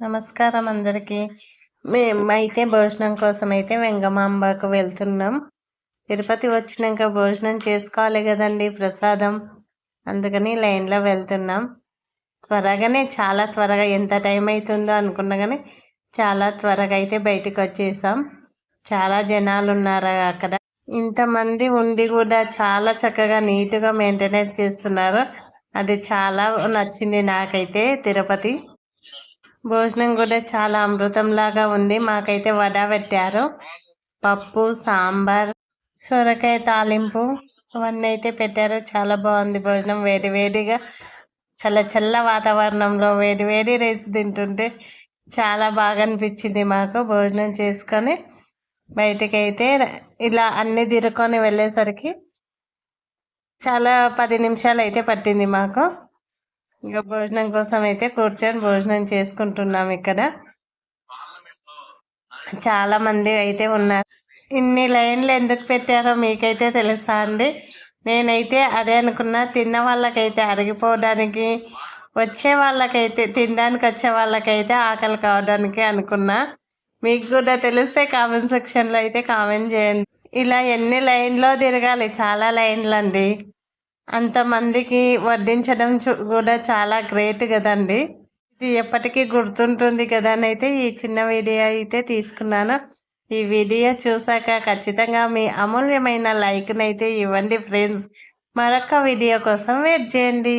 నమస్కారం అందరికీ. మేమైతే భోజనం కోసం అయితే వెంగమాంబకు వెళ్తున్నాం. తిరుపతి వచ్చినాక భోజనం చేసుకోవాలి కదండి, ప్రసాదం. అందుకని లైన్లో వెళ్తున్నాం. చాలా త్వరగా ఎంత టైం అవుతుందో అనుకున్నా కానీ చాలా త్వరగా అయితే బయటికి వచ్చేసాం. చాలా జనాలు ఉన్నారు అక్కడ. ఇంతమంది ఉండి కూడా చాలా చక్కగా నీట్గా మెయింటెనెన్స్ చేస్తున్నారు. అది చాలా నచ్చింది నాకైతే తిరుపతి. భోజనం కూడా చాలా అమృతంలాగా ఉంది. మాకైతే వడ పెట్టారు, పప్పు, సాంబార్, సొరకాయ తాలింపు అవన్నీ అయితే పెట్టారు. చాలా బాగుంది భోజనం. వేడి వేడిగా చల్ల చల్ల వాతావరణంలో వేడి వేడి రైస్ తింటుంటే చాలా బాగా అనిపించింది మాకు. భోజనం చేసుకొని బయటకైతే ఇలా అన్ని తిరుక్కొని వెళ్ళేసరికి చాలా 10 నిమిషాలు అయితే పట్టింది మాకు. ఇంకా భోజనం కోసం అయితే కూర్చొని భోజనం చేసుకుంటున్నాం. ఇక్కడ చాలా మంది అయితే ఉన్నారు. ఇన్ని లైన్లు ఎందుకు పెట్టారో మీకైతే తెలుసా అండి? నేనైతే అదే అనుకున్నా. తిన్న వాళ్ళకైతే అరిగిపోవడానికి, వచ్చే వాళ్ళకైతే తినడానికి వచ్చే వాళ్ళకైతే ఆకలి కావడానికి అనుకున్నా. మీకు కూడా తెలిస్తే కామెంట్ సెక్షన్లో అయితే కామెంట్ చేయండి. ఇలా ఎన్ని లైన్లో తిరగాలి, చాలా లైన్లు అండి. అంతమందికి వడ్డించడం కూడా చాలా గ్రేట్ కదండి. ఇది ఎప్పటికీ గుర్తుంటుంది కదా అని అయితే ఈ చిన్న వీడియో అయితే తీసుకున్నాను. ఈ వీడియో చూసాక ఖచ్చితంగా మీ అమూల్యమైన లైక్ని అయితే ఇవ్వండి ఫ్రెండ్స్. మరొక వీడియో కోసం వెయిట్ చేయండి.